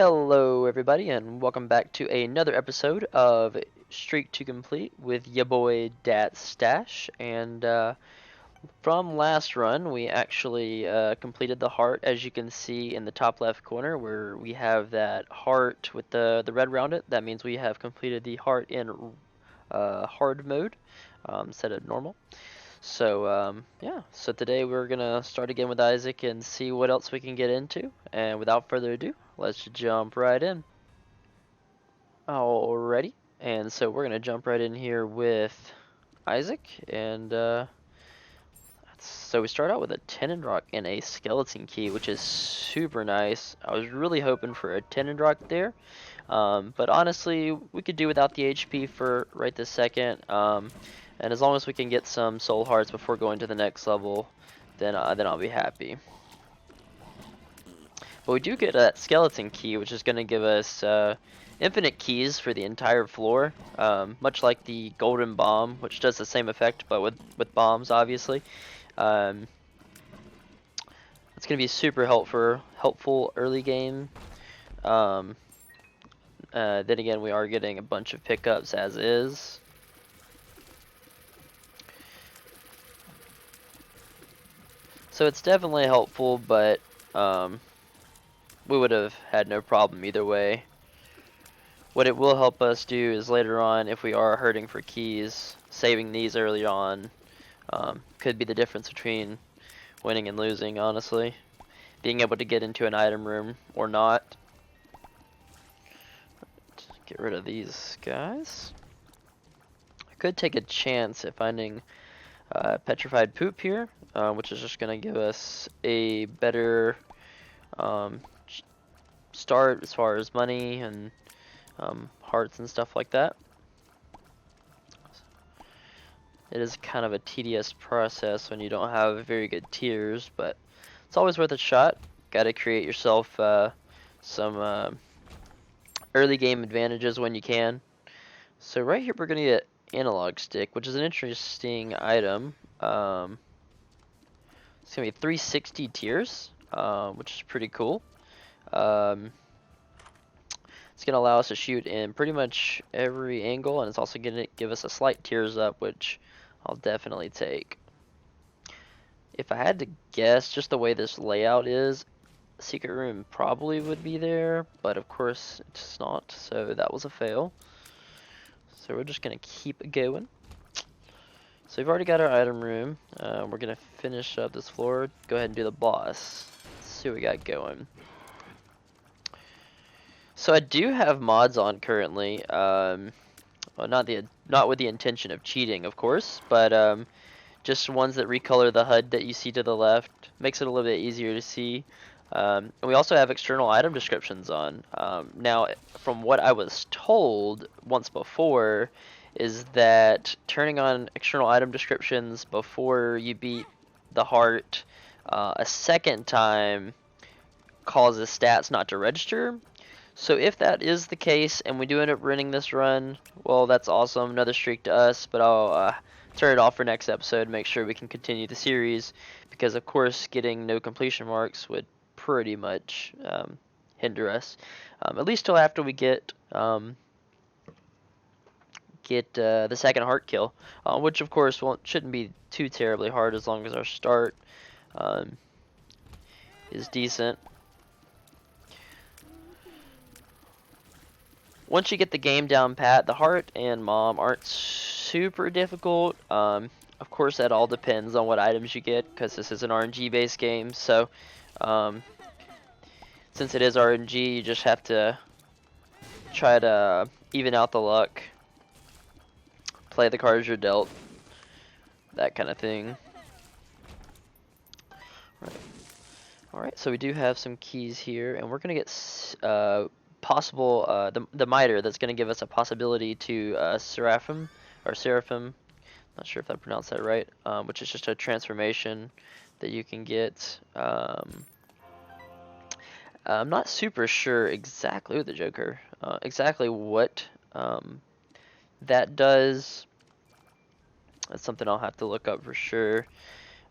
Hello, everybody, and welcome back to another episode of Streak to Complete with ya boy Dat Stache. And from last run, we actually completed the heart, as you can see in the top left corner, where we have that heart with the red around it. That means we have completed the heart in hard mode instead of normal. So yeah, so today we're gonna start again with Isaac and see what else we can get into. And without further ado, let's jump right in. Alrighty, and so we're gonna jump right in here with Isaac, and so we start out with a tenon rock and a skeleton key, which is super nice. I was really hoping for a tenon rock there, but honestly, we could do without the HP for right this second. And as long as we can get some soul hearts before going to the next level, then I'll be happy. But we do get that skeleton key, which is going to give us infinite keys for the entire floor, much like the golden bomb, which does the same effect, but with bombs, obviously. It's going to be super helpful early game. Then again, we are getting a bunch of pickups as is. So it's definitely helpful, but we would have had no problem either way. What it will help us do is later on, if we are hurting for keys, saving these early on could be the difference between winning and losing, honestly. Being able to get into an item room or not. Get rid of these guys. I could take a chance at finding petrified poop here, which is just going to give us a better start as far as money and hearts and stuff like that. It is kind of a tedious process when you don't have very good tiers, but it's always worth a shot. Got to create yourself some early game advantages when you can. So right here we're going to get analog stick, which is an interesting item. It's going to be 360 tiers, which is pretty cool. It's going to allow us to shoot in pretty much every angle, and it's also going to give us a slight tears up, which I'll definitely take. If I had to guess, just the way this layout is, secret room probably would be there, but of course it's not, so that was a fail. So we're just going to keep it going. So we've already got our item room. We're going to finish up this floor, go ahead and do the boss. Let's see what we got going. So I do have mods on currently. Well, not with the intention of cheating, of course, but just ones that recolor the HUD that you see to the left. Makes it a little bit easier to see. And we also have external item descriptions on. Now, from what I was told once before, is that turning on external item descriptions before you beat the heart a second time causes stats not to register. So if that is the case and we do end up winning this run, well, that's awesome, another streak to us, but I'll turn it off for next episode, make sure we can continue the series, because of course getting no completion marks would pretty much hinder us, at least till after we get the second heart kill, which of course shouldn't be too terribly hard as long as our start is decent. Once you get the game down pat, the heart and mom aren't super difficult. Of course, that all depends on what items you get, because this is an RNG based game. So since it is RNG, you just have to try to even out the luck, play the cards you're dealt, that kind of thing. Alright, so we do have some keys here, and we're gonna get possible the miter that's going to give us a possibility to seraphim, not sure if I pronounced that right, which is just a transformation that you can get. I'm not super sure exactly with the Joker, exactly what that does. That's something I'll have to look up for sure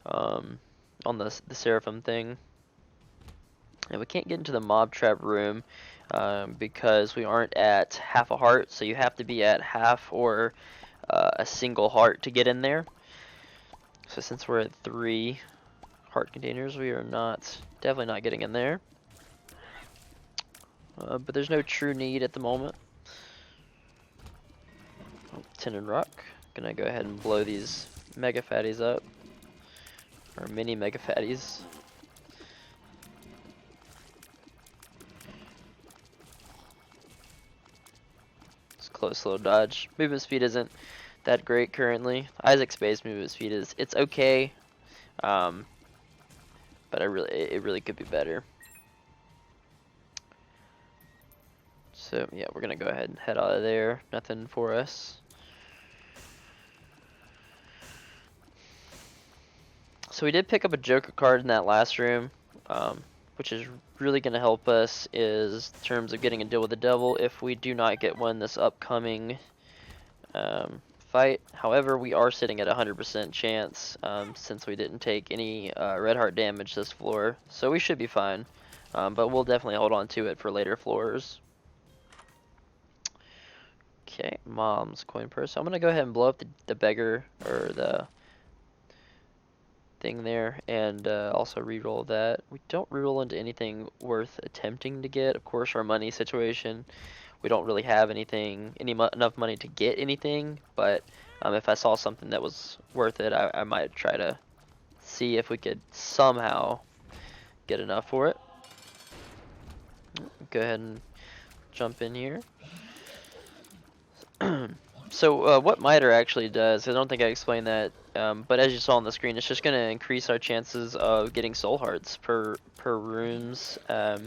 on the seraphim thing. And we can't get into the mob trap room. because we aren't at half a heart, so you have to be at half or a single heart to get in there. So since we're at 3 heart containers, we are definitely not getting in there. But there's no true need at the moment. Oh, tin and rock. Gonna go ahead and blow these mega fatties up. Or mini mega fatties. It's close little dodge. Movement speed isn't that great currently. Isaac's base movement speed it's okay. But it really could be better. So yeah, we're gonna go ahead and head out of there. Nothing for us. So we did pick up a Joker card in that last room, which is really gonna help us in terms of getting a deal with the devil if we do not get one this upcoming fight. However, we are sitting at 100% chance since we didn't take any red heart damage this floor, so we should be fine. But we'll definitely hold on to it for later floors. Okay, mom's coin purse. So I'm gonna go ahead and blow up the beggar or the thing there, and also reroll that. We don't reroll into anything worth attempting to get. Of course, our money situation, we don't really have enough money to get anything. But if I saw something that was worth it, I might try to see if we could somehow get enough for it. Go ahead and jump in here. So what miter actually does, I don't think I explained that, but as you saw on the screen, it's just going to increase our chances of getting soul hearts per rooms. Now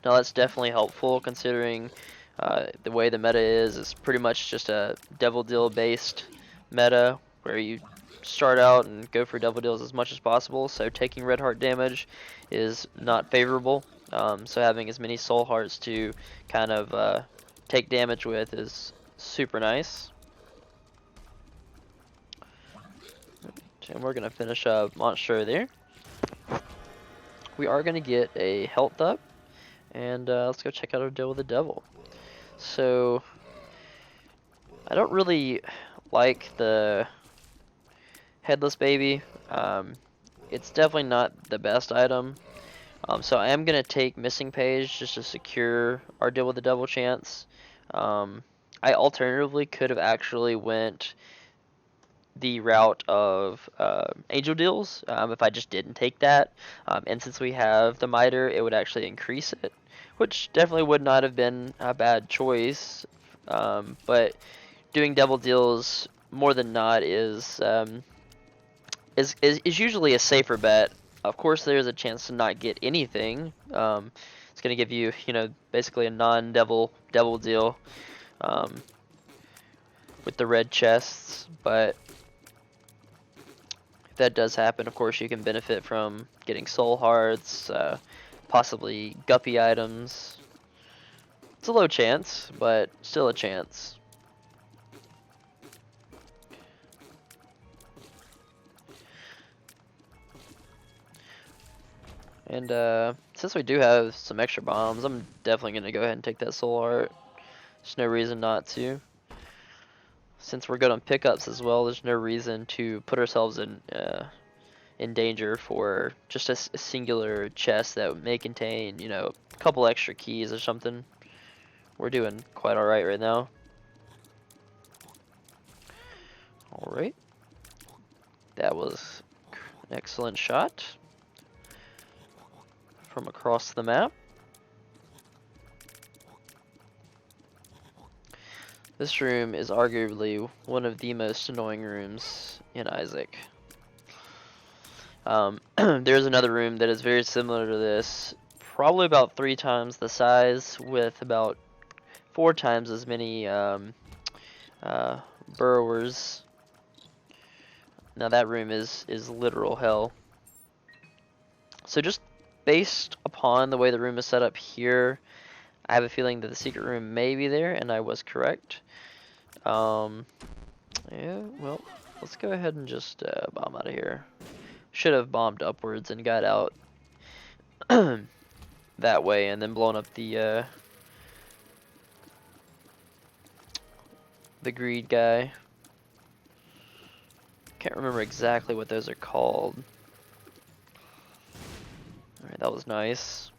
that's definitely helpful considering the way the meta is. It's pretty much just a devil deal based meta where you start out and go for devil deals as much as possible, so taking red heart damage is not favorable. So having as many soul hearts to kind of take damage with is super nice. And we're gonna finish up Monstro there. We are gonna get a health up, and let's go check out our deal with the devil. So I don't really like the headless baby. It's definitely not the best item. So I am gonna take missing page just to secure our deal with the devil chance. I alternatively could have actually went the route of angel deals if I just didn't take that, and since we have the miter, it would actually increase it, which definitely would not have been a bad choice. But doing double deals more than not is usually a safer bet. Of course, there's a chance to not get anything. It's gonna give you, basically a non-devil deal. With the red chests, but if that does happen, of course you can benefit from getting soul hearts, possibly guppy items. It's a low chance, but still a chance. And since we do have some extra bombs, I'm definitely going to go ahead and take that soul heart. There's no reason not to. Since we're good on pickups as well, there's no reason to put ourselves in danger for just a singular chest that may contain, a couple extra keys or something. We're doing quite alright right now. Alright. That was an excellent shot from across the map. This room is arguably one of the most annoying rooms in Isaac. There's another room that is very similar to this, probably about 3 times the size, with about 4 times as many burrowers. Now that room is literal hell. So just based upon the way the room is set up here, I have a feeling that the secret room may be there, and I was correct. Yeah, well, let's go ahead and just bomb out of here. Should have bombed upwards and got out that way, and then blown up the the greed guy. Can't remember exactly what those are called. Alright, that was nice.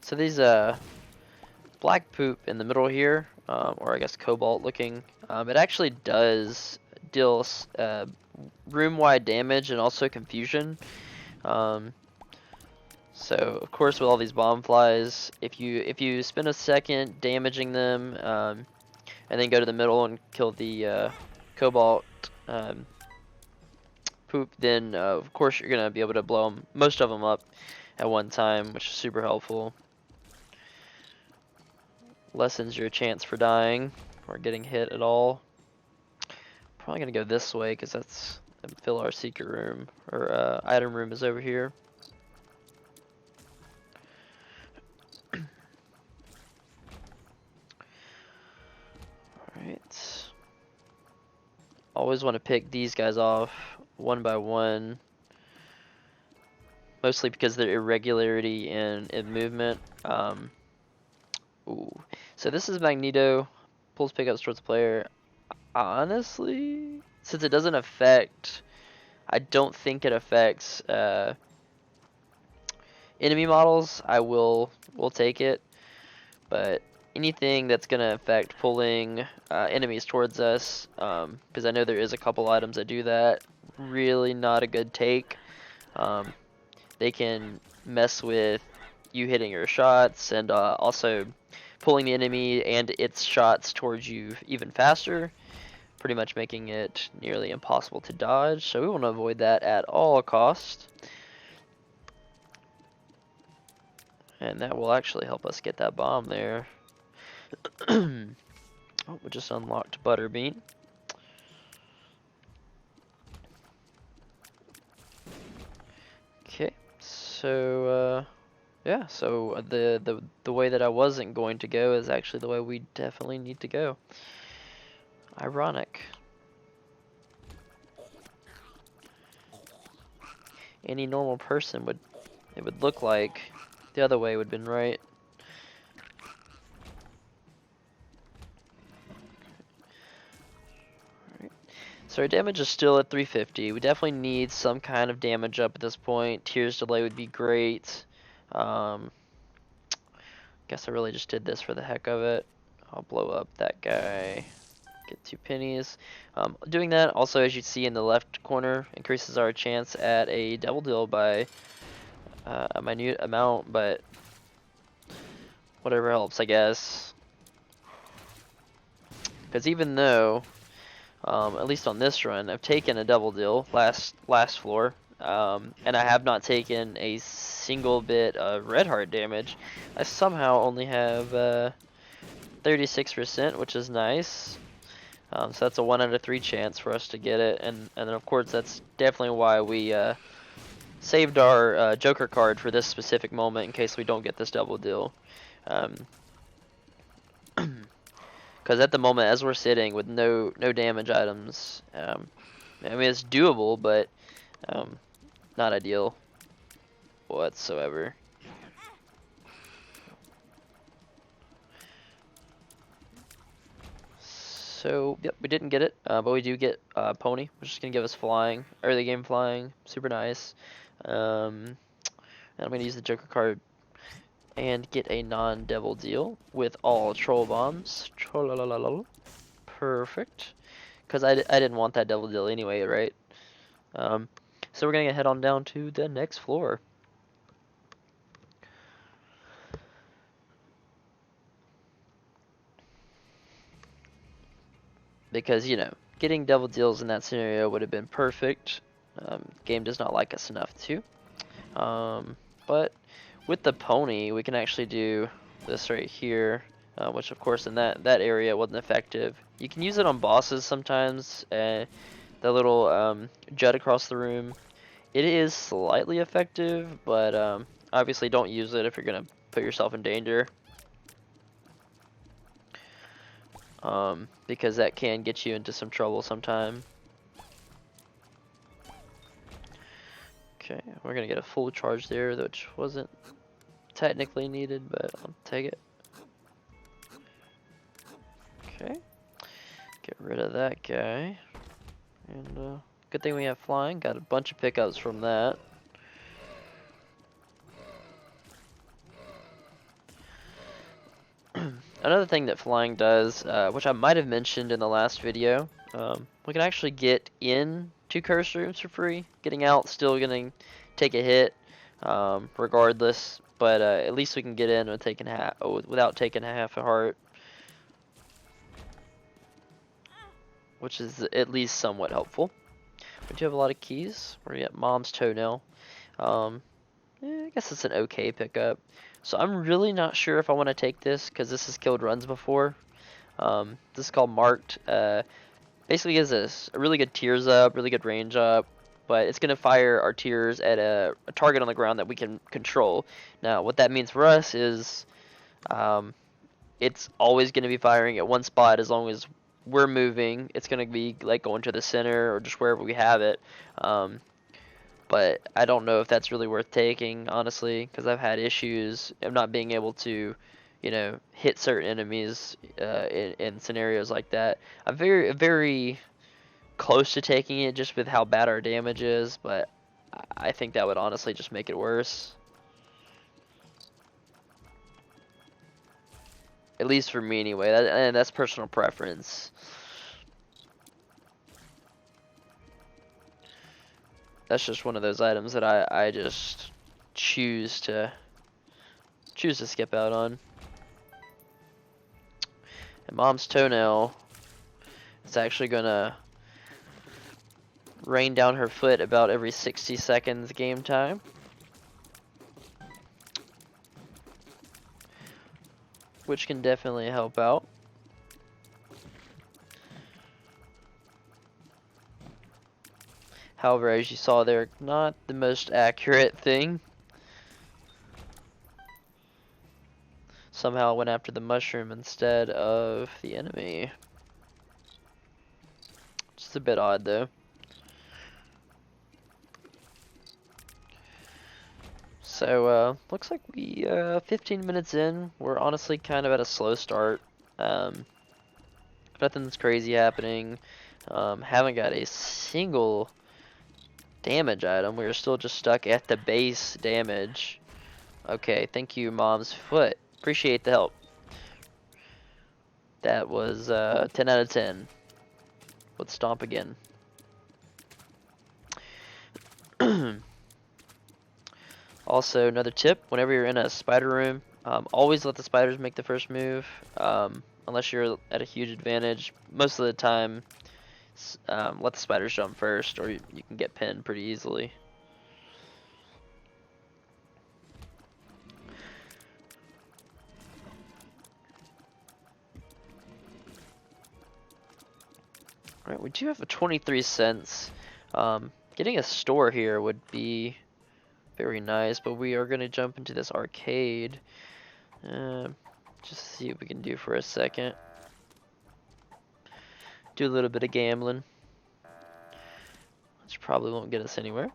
So these black poop in the middle here, or I guess cobalt looking, it actually does deal room-wide damage and also confusion. So of course with all these bomb flies, if you spend a second damaging them, and then go to the middle and kill the cobalt poop, then of course you're gonna be able to blow most of them up at one time, which is super helpful. Lessens your chance for dying or getting hit at all. Probably gonna go this way because that's fill our secret room, or item room is over here. Alright. Always want to pick these guys off one by one. Mostly because of their irregularity in movement. Ooh. So this is Magneto. Pulls pickups towards the player. Honestly, since it doesn't affect, I don't think it affects enemy models, will take it. But anything that's gonna affect pulling enemies towards us, because I know there is a couple items that do that, really not a good take. They can mess with you hitting your shots, and also pulling the enemy and its shots towards you even faster, pretty much making it nearly impossible to dodge. So we want to avoid that at all costs. And that will actually help us get that bomb there. Oh, we just unlocked Butterbean. Okay, so yeah, so the way that I wasn't going to go is actually the way we definitely need to go. Ironic. Any normal person would look like the other way would have been right. So our damage is still at 350. We definitely need some kind of damage up at this point. Tears delay would be great. Guess I really just did this for the heck of it. I'll blow up that guy. Get 2 pennies. Doing that also, as you see in the left corner, increases our chance at a double deal by a minute amount, but whatever helps, I guess. Because even though, at least on this run, I've taken a double deal last floor, and I have not taken a single bit of red heart damage, I somehow only have 36%, which is nice. So that's a 1 out of 3 chance for us to get it, and then of course that's definitely why we saved our Joker card for this specific moment in case we don't get this double deal. Because at the moment, as we're sitting with no damage items, I mean it's doable, but not ideal whatsoever. So, yep, we didn't get it, but we do get Pony, which is going to give us flying, early game flying, super nice. And I'm going to use the Joker card and get a non-devil deal with all troll bombs. Perfect. Because I didn't want that devil deal anyway, right? So we're going to head on down to the next floor. Because, you know, getting double deals in that scenario would have been perfect. Game does not like us enough to. But with the pony, we can actually do this right here, which of course in that area wasn't effective. You can use it on bosses sometimes. The little jut across the room. It is slightly effective, but obviously don't use it if you're gonna put yourself in danger. Because that can get you into some trouble sometime. Okay, we're gonna get a full charge there, which wasn't technically needed, but I'll take it. Okay, Get rid of that guy. And good thing we have flying. Got a bunch of pickups from that. Another thing that flying does, which I might have mentioned in the last video, we can actually get in to curse rooms for free. Getting out, still gonna take a hit, regardless. But at least we can get in without taking half a heart, which is at least somewhat helpful. We do have a lot of keys. We're at Mom's Toenail. I guess it's an okay pickup. So I'm really not sure if I want to take this because this has killed runs before. This is called Marked. Basically gives us a really good tears up, really good range up, but it's going to fire our tears at a target on the ground that we can control. Now what that means for us is it's always going to be firing at one spot as long as we're moving. It's going to be like going to the center or just wherever we have it. But I don't know if that's really worth taking, honestly, because I've had issues of not being able to, you know, hit certain enemies in scenarios like that. I'm very close to taking it just with how bad our damage is, but I think that would honestly just make it worse. At least for me anyway, and that's personal preference. That's just one of those items that I just choose to skip out on. And Mom's Toenail is actually gonna rain down her foot about every 60 seconds game time. Which can definitely help out. However, as you saw there, not the most accurate thing. Somehow went after the mushroom instead of the enemy. Just a bit odd though. So looks like we 15 minutes in. We're honestly kind of at a slow start. Nothing's crazy happening. Haven't got a single damage item. We're still just stuck at the base damage. Okay, thank you, Mom's Foot. Appreciate the help. That was 10 out of 10. Let's stomp again. Also, another tip, whenever you're in a spider room, always let the spiders make the first move, unless you're at a huge advantage. Most of the time, let the spiders jump first, or you can get pinned pretty easily. Alright, we do have a 23 cents. Getting a store here would be very nice, but we are going to jump into this arcade. Just see what we can do for a second. Do a little bit of gambling. Which probably won't get us anywhere.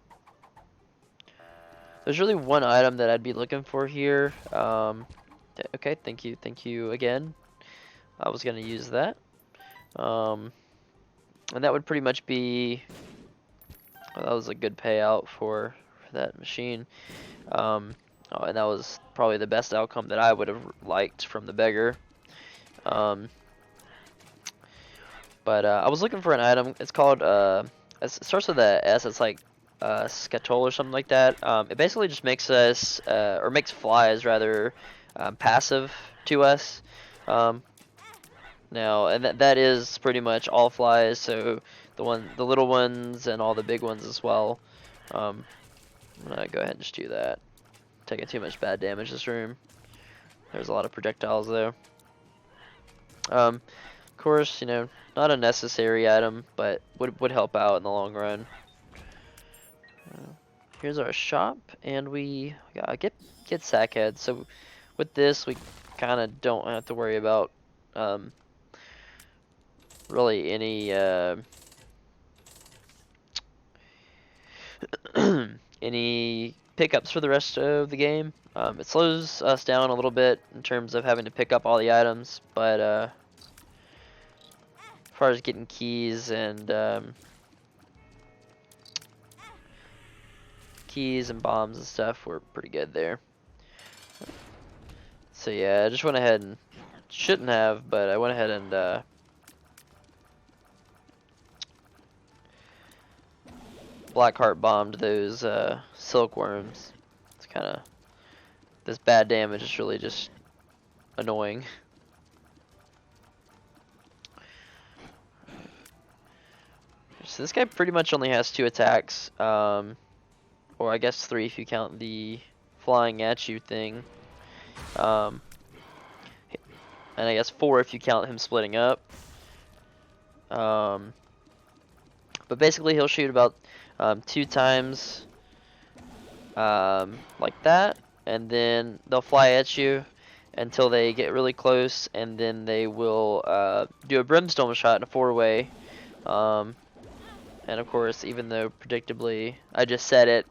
There's really one item that I'd be looking for here. Okay, thank you again. I was going to use that. And that would pretty much be... Well, that was a good payout for that machine. And that was probably the best outcome that I would have liked from the beggar. But I was looking for an item. It's called, it starts with a S. It's like Scatole or something like that. It basically just makes us, or makes flies rather, passive to us. Now, and that is pretty much all flies, so the little ones and all the big ones as well. I'm gonna go ahead and just do that. Taking too much bad damage this room. There's a lot of projectiles though. Of course, you know, not a necessary item, but would help out in the long run. Here's our shop, and we get sackhead. So with this, we kind of don't have to worry about really any any pickups for the rest of the game. It slows us down a little bit in terms of having to pick up all the items, but far as getting keys and bombs and stuff, we're pretty good there. So yeah, I just went ahead and shouldn't have, but I went ahead and Blackheart bombed those silkworms. It's kind of, this bad damage is really just annoying. So this guy pretty much only has 2 attacks, or I guess 3 if you count the flying at you thing, and I guess 4 if you count him splitting up. But basically he'll shoot about 2 times like that, and then they'll fly at you until they get really close, and then they will do a brimstone shot in a 4-way. And of course, even though predictably I just said it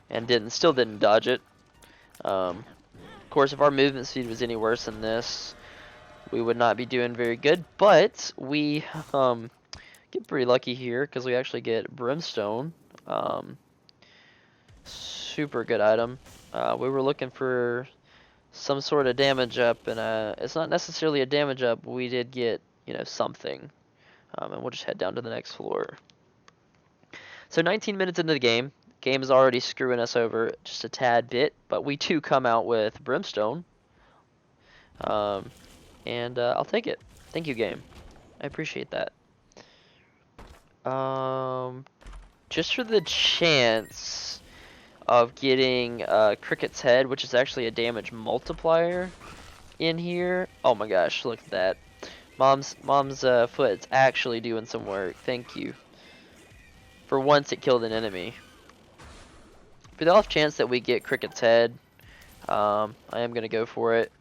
and still didn't dodge it. Of course, if our movement speed was any worse than this, we would not be doing very good. But we get pretty lucky here because we actually get Brimstone. Super good item. We were looking for some sort of damage up, and it's not necessarily a damage up, but we did get, you know, something. And we'll just head down to the next floor. So 19 minutes into the game is already screwing us over just a tad bit, but we too come out with Brimstone. And I'll take it. Thank you, game. I appreciate that. Just for the chance of getting Cricket's head, which is actually a damage multiplier in here. Oh my gosh, look at that. Mom's foot's actually doing some work. Thank you. For once, it killed an enemy. For the off chance that we get Cricket's head, I am going to go for it.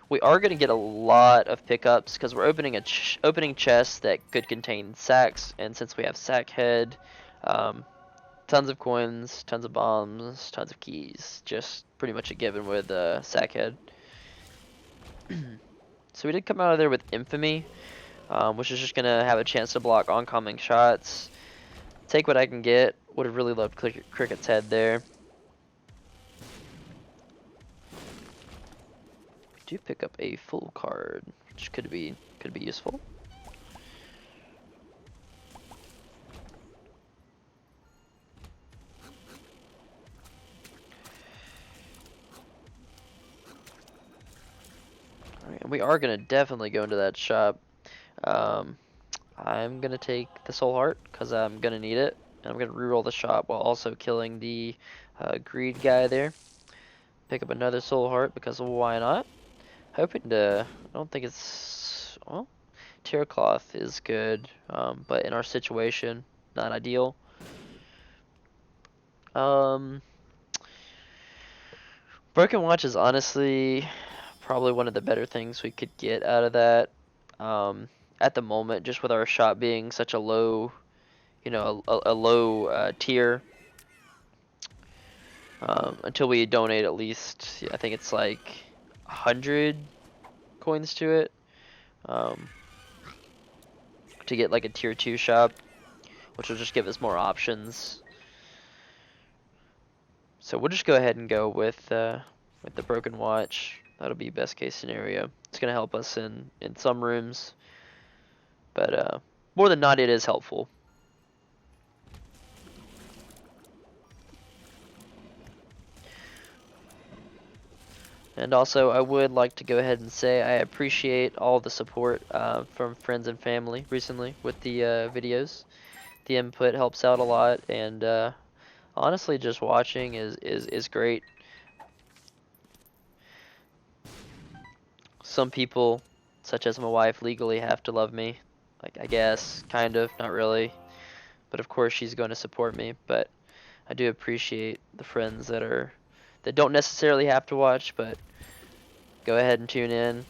We are going to get a lot of pickups because we're opening opening chests that could contain sacks, and since we have sack head, tons of coins, tons of bombs, tons of keys. Just pretty much a given with sack head. So we did come out of there with Infamy, which is just going to have a chance to block oncoming shots. Take what I can get. Would have really loved Cricket's head there. We do pick up a full card, which could be useful. Alright, and we are gonna definitely go into that shop. I'm gonna take the soul heart because I'm gonna need it, and I'm gonna reroll the shop while also killing the greed guy there. Pick up another soul heart because why not? Hoping to. I don't think it's, well, tear cloth is good, but in our situation, not ideal. Broken watch is honestly probably one of the better things we could get out of that. At the moment, just with our shop being such a low, you know, a low tier, until we donate at least, I think it's like 100 coins to it, to get like a tier 2 shop, which will just give us more options. So we'll just go ahead and go with the broken watch. That'll be best case scenario. It's gonna help us in some rooms, but more than not, it is helpful. And also, I would like to go ahead and say I appreciate all the support from friends and family recently with the videos. The input helps out a lot, and honestly, just watching is great. Some people, such as my wife, legally have to love me. Like, I guess, kind of, not really. But of course, she's going to support me. But I do appreciate the friends that don't necessarily have to watch, but go ahead and tune in,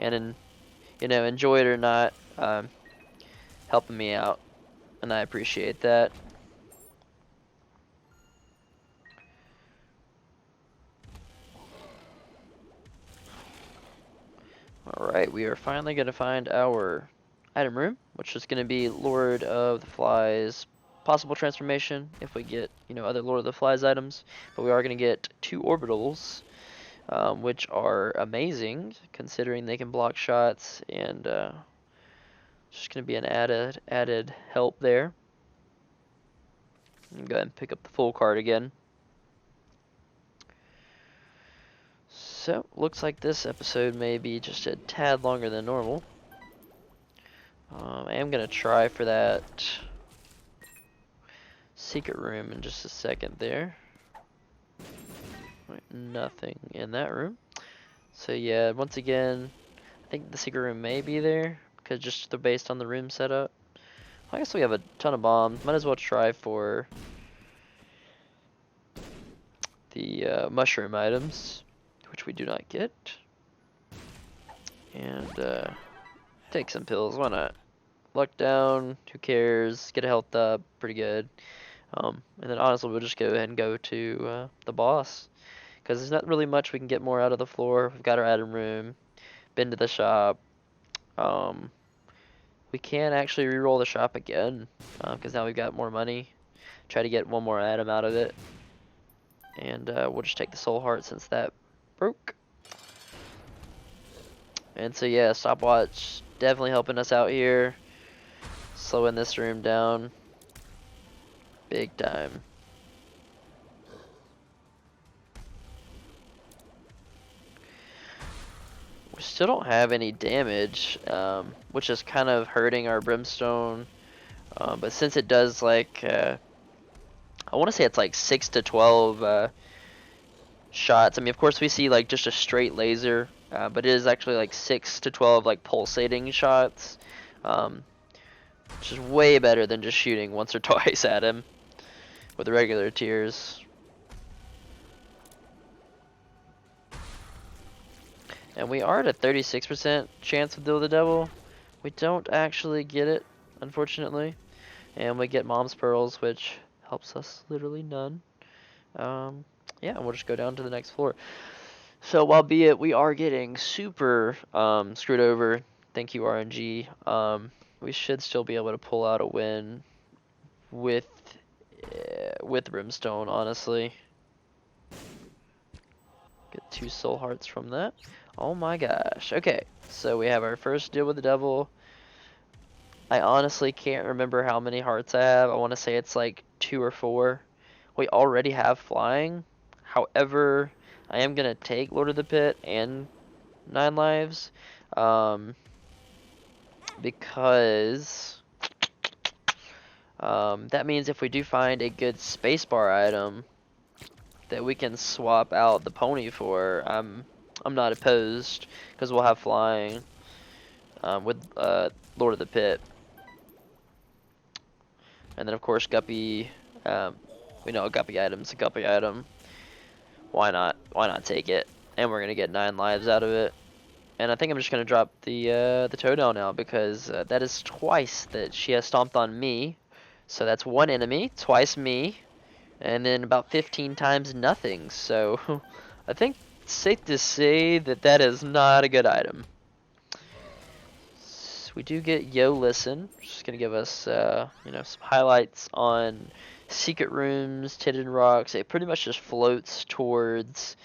and you know, enjoy it or not, helping me out, and I appreciate that. Alright, we are finally going to find our item room, which is going to be Lord of the Flies possible transformation if we get, you know, other Lord of the Flies items. But we are going to get 2 orbitals, which are amazing considering they can block shots, and just going to be an added help there. Go ahead and pick up the full card again. So, looks like this episode may be just a tad longer than normal. I am going to try for that secret room in just a second there. Right, nothing in that room. So yeah, once again, I think the secret room may be there, because just based on the room setup. I guess we have a ton of bombs. Might as well try for the mushroom items, which we do not get. And take some pills, why not? Luck down, who cares? Get a health up, pretty good. And then honestly, we'll just go ahead and go to the boss, because there's not really much we can get more out of the floor. We've got our item room, been to the shop. We can actually re-roll the shop again, because now we've got more money. Try to get one more item out of it. And we'll just take the soul heart since that broke. And so yeah, stopwatch definitely helping us out here. Slowing this room down. Big time. We still don't have any damage, which is kind of hurting our Brimstone. But since it does like, I want to say it's like 6 to 12 shots. I mean, of course we see like just a straight laser, but it is actually like 6 to 12 like pulsating shots, which is way better than just shooting once or twice at him with the regular tears. And we are at a 36% chance to deal with the devil. We don't actually get it, unfortunately. And we get Mom's Pearls, which helps us literally none. Yeah, we'll just go down to the next floor. So, albeit we are getting super screwed over, thank you RNG, we should still be able to pull out a win with Brimstone, honestly. Get 2 soul hearts from that. Oh my gosh. Okay, so we have our first deal with the devil. I honestly can't remember how many hearts I have. I want to say it's like 2 or 4. We already have flying. However, I am going to take Lord of the Pit and 9 lives. Because that means if we do find a good spacebar item that we can swap out the pony for, I'm not opposed, because we'll have flying with Lord of the Pit. And then of course Guppy, we know a Guppy item's a Guppy item. Why not? Why not take it? And we're gonna get 9 lives out of it. And I think I'm just gonna drop the Toadell now, because that is twice that she has stomped on me. So that's 1 enemy, twice me, and then about 15 times nothing. So I think it's safe to say that that is not a good item. So we do get Yo Listen, which is gonna give us you know, some highlights on secret rooms, hidden rocks. It pretty much just floats towards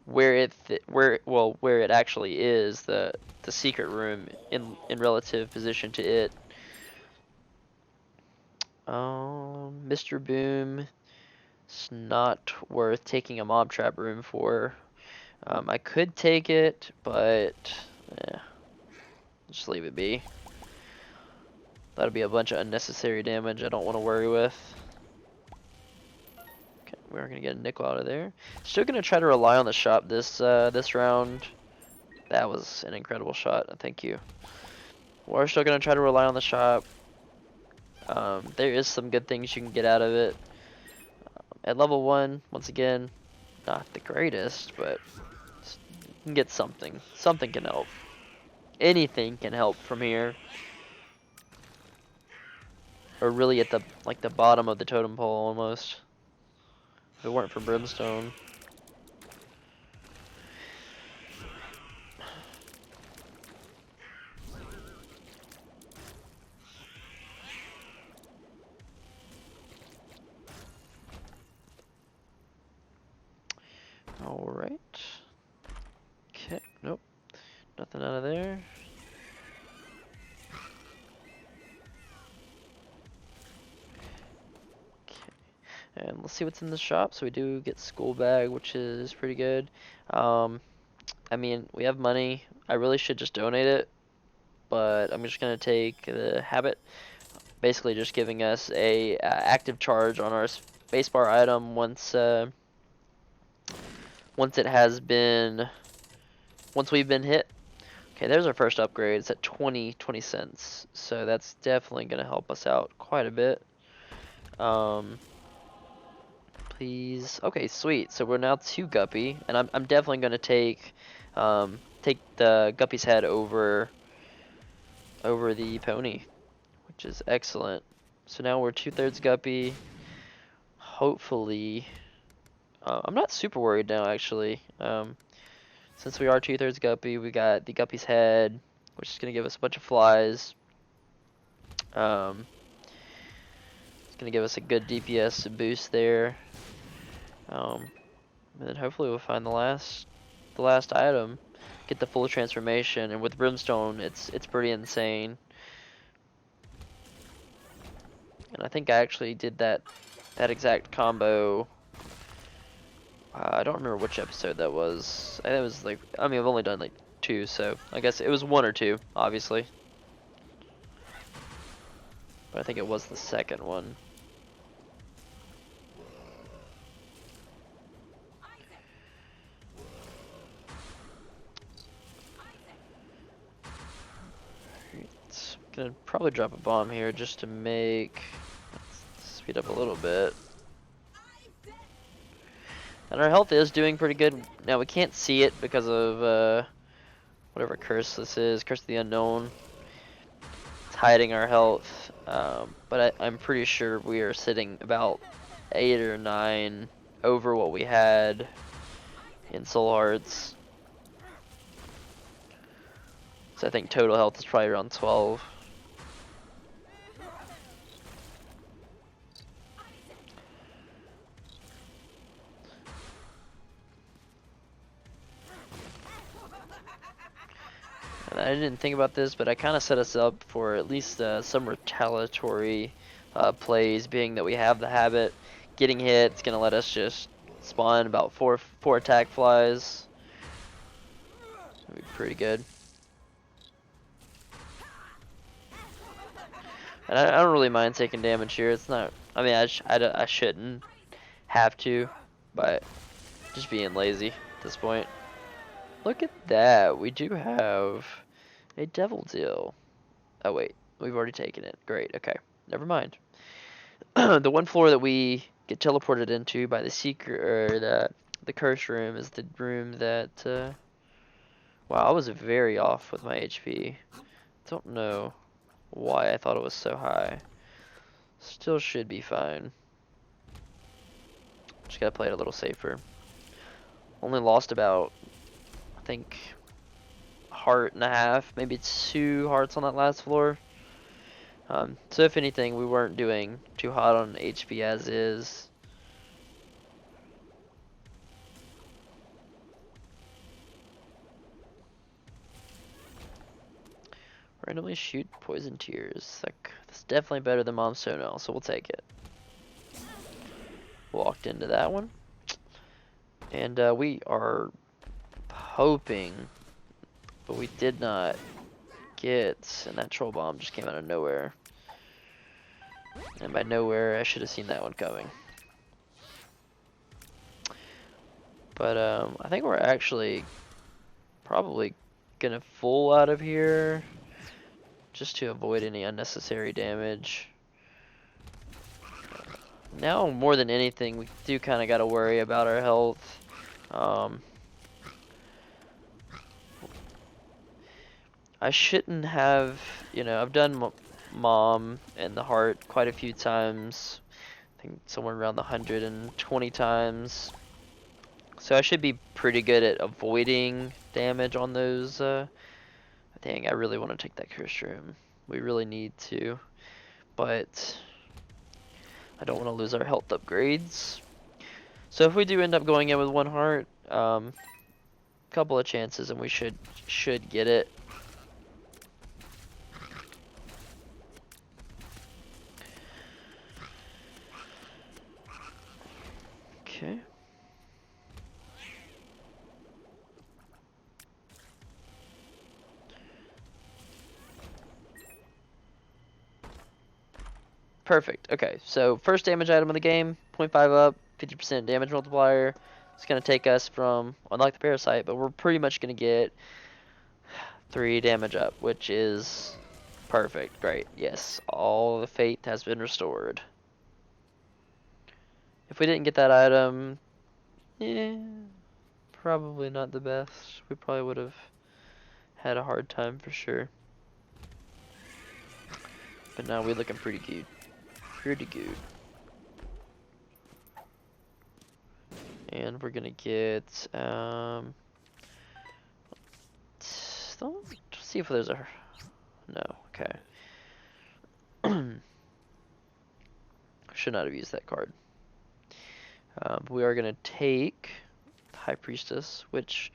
where it actually is, the secret room in relative position to it. Mr. Boom, it's not worth taking a mob trap room for. I could take it, but just leave it be. That'll be a bunch of unnecessary damage I don't want to worry with. Okay, we're gonna get a nickel out of there. Still gonna try to rely on the shop this round. That was an incredible shot. Thank you. We're still gonna try to rely on the shop. There is some good things you can get out of it. At level 1, once again, not the greatest, but you can get something. Something can help. Anything can help from here. Or really at the bottom of the totem pole almost. If it weren't for Brimstone. Alright. Okay, nope. Nothing out of there. And let's see what's in the shop. So we do get school bag, which is pretty good. I mean, we have money. I really should just donate it, but I'm just gonna take the habit. Basically, just giving us a active charge on our spacebar item once it has been once we've been hit. Okay, there's our first upgrade. It's at 20 cents, so that's definitely gonna help us out quite a bit. Please. Okay, sweet. So we're now 2 Guppy, and I'm definitely gonna take the Guppy's head over the pony, which is excellent. So now we're 2/3 Guppy. Hopefully, I'm not super worried now actually. Since we are 2/3 Guppy, we got the Guppy's head, which is gonna give us a bunch of flies. It's gonna give us a good DPS boost there. And then hopefully we'll find the last item, get the full transformation, and with Brimstone, it's pretty insane. And I think I actually did that exact combo. I don't remember which episode that was. I think it was like, I mean, I've only done like 2, so I guess it was 1 or 2, obviously. But I think it was the second one. Gonna probably drop a bomb here just to make speed up a little bit. And our health is doing pretty good. Now we can't see it because of whatever curse this is, Curse of the Unknown. It's hiding our health, but I'm pretty sure we are sitting about 8 or 9 over what we had in Soul Hearts. So I think total health is probably around 12. And I didn't think about this, but I kind of set us up for at least some retaliatory plays, being that we have the habit. Getting hit, it's gonna let us just spawn about four attack flies. That'd be pretty good. And I don't really mind taking damage here. It's not. I mean, I shouldn't have to, but just being lazy at this point. Look at that. We do have a Devil Deal. Oh wait, we've already taken it. Great. Okay, never mind. The one floor that we get teleported into by the secret, or the curse room, is the room that. Wow, I was very off with my HP. Don't know why I thought it was so high. Still should be fine. Just gotta play it a little safer. Only lost about, I think, 1.5 hearts, maybe 2 hearts on that last floor. So if anything, we weren't doing too hot on HP as is. Randomly shoot poison tears. That's definitely better than Mom's Sono, so we'll take it. Walked into that one. And we are hoping, but we did not get, and that troll bomb just came out of nowhere. And by nowhere, I should have seen that one coming. But I think we're actually probably gonna full out of here, just to avoid any unnecessary damage. Now, more than anything, we do kind of got to worry about our health. I shouldn't have, I've done Mom and the heart quite a few times. I think somewhere around the 120 times. So I should be pretty good at avoiding damage on those. Dang, I really want to take that curse room. We really need to. But I don't want to lose our health upgrades. So if we do end up going in with 1 heart, Couple of chances and we should get it. Okay. Perfect. Okay, so first damage item of the game, 0.5 up, 50% damage multiplier. It's gonna take us from unlock the parasite, but we're pretty much gonna get 3 damage up, which is perfect. Great. Yes, all the faith has been restored. If we didn't get that item, yeah, probably not the best. We probably would have had a hard time for sure. But now we're looking pretty good. Pretty good. And we're gonna get let's see if there's a no, okay. Should not have used that card. We are gonna take High Priestess, which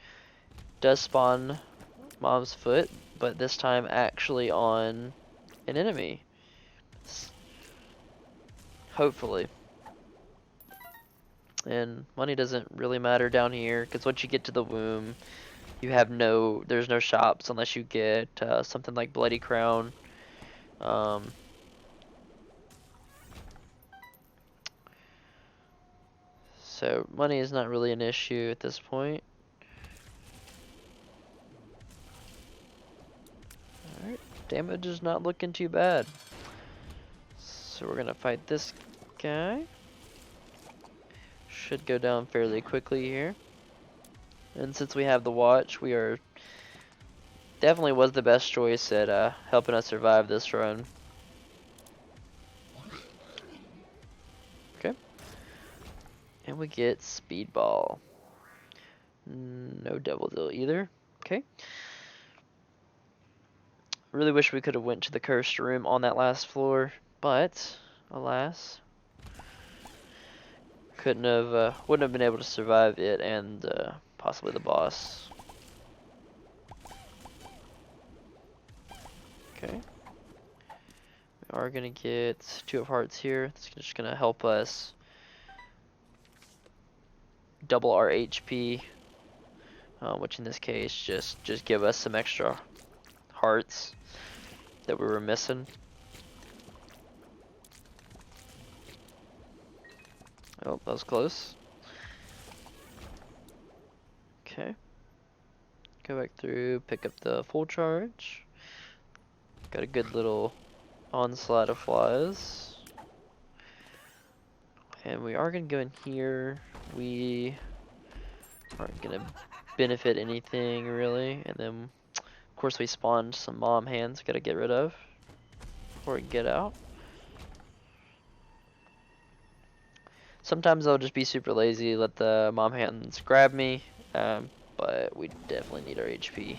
does spawn Mom's Foot, but this time actually on an enemy. Hopefully. And money doesn't really matter down here, because once you get to the womb, there's no shops unless you get something like Bloody Crown. So money is not really an issue at this point. Alright, damage is not looking too bad. So we're gonna fight this guy. Should go down fairly quickly here. And since we have the watch, we are definitely was the best choice at helping us survive this run. Okay. And we get Speedball. No Devil Deal either. Okay. Really wish we could have went to the cursed room on that last floor, but alas, wouldn't have been able to survive it and possibly the boss. Okay. We are gonna get 2 of Hearts here. It's just gonna help us double our HP, which in this case just give us some extra hearts that we were missing. Oh, that was close. Okay. Go back through, pick up the full charge. Got a good little onslaught of flies. And we are going to go in here. We aren't going to benefit anything really. And then, of course, we spawned some mom hands. Got to get rid of before we get out. Sometimes I'll just be super lazy, let the mom hands grab me. But we definitely need our HP.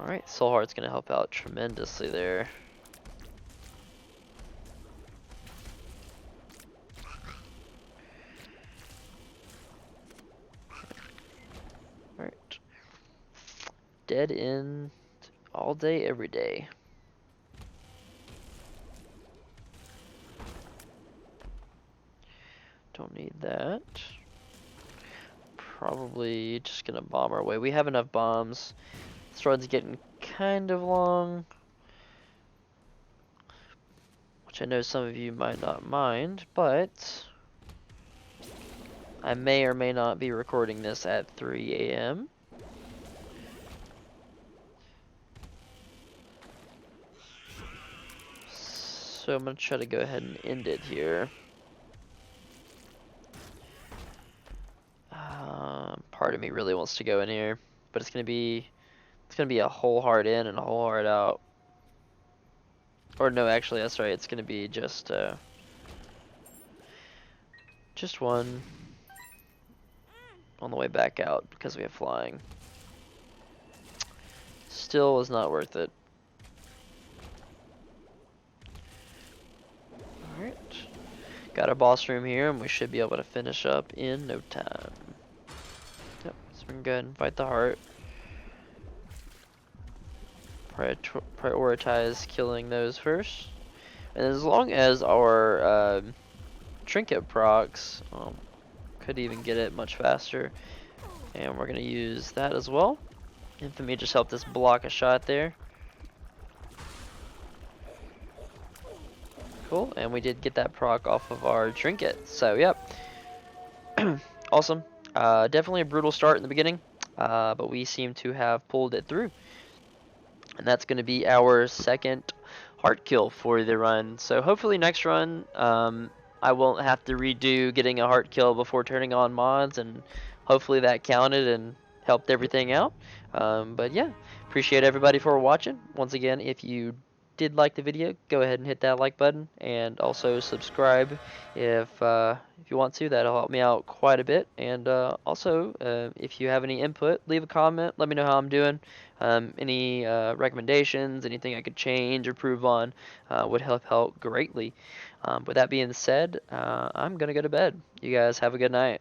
Alright, Soul Heart's gonna help out tremendously there. Alright. Dead end all day, every day. Don't need that. Probably just gonna bomb our way. We have enough bombs. This run's getting kind of long, which I know some of you might not mind, but I may or may not be recording this at 3 a.m. So I'm gonna try to go ahead and end it here. Part of me really wants to go in here, but it's gonna be a whole heart in and a whole heart out. Or no, actually, that's right. It's gonna be just one on the way back out because we have flying. Still was not worth it. Got a boss room here, and we should be able to finish up in no time. Yep, so we can go ahead and fight the heart. Prioritize killing those first. And as long as our trinket procs, could even get it much faster. And we're going to use that as well. Infamy just helped us block a shot there. Cool, and we did get that proc off of our trinket. So, yep. Awesome. Definitely a brutal start in the beginning, but we seem to have pulled it through. And that's going to be our second heart kill for the run. So hopefully next run, I won't have to redo getting a heart kill before turning on mods, and hopefully that counted and helped everything out. But yeah, appreciate everybody for watching. Once again, if you did like the video, go ahead and hit that like button, and also subscribe if you want to. That'll help me out quite a bit. And also, if you have any input, leave a comment. Let me know how I'm doing. Any recommendations, anything I could change or improve on would help greatly. With that being said, I'm gonna go to bed. You guys have a good night.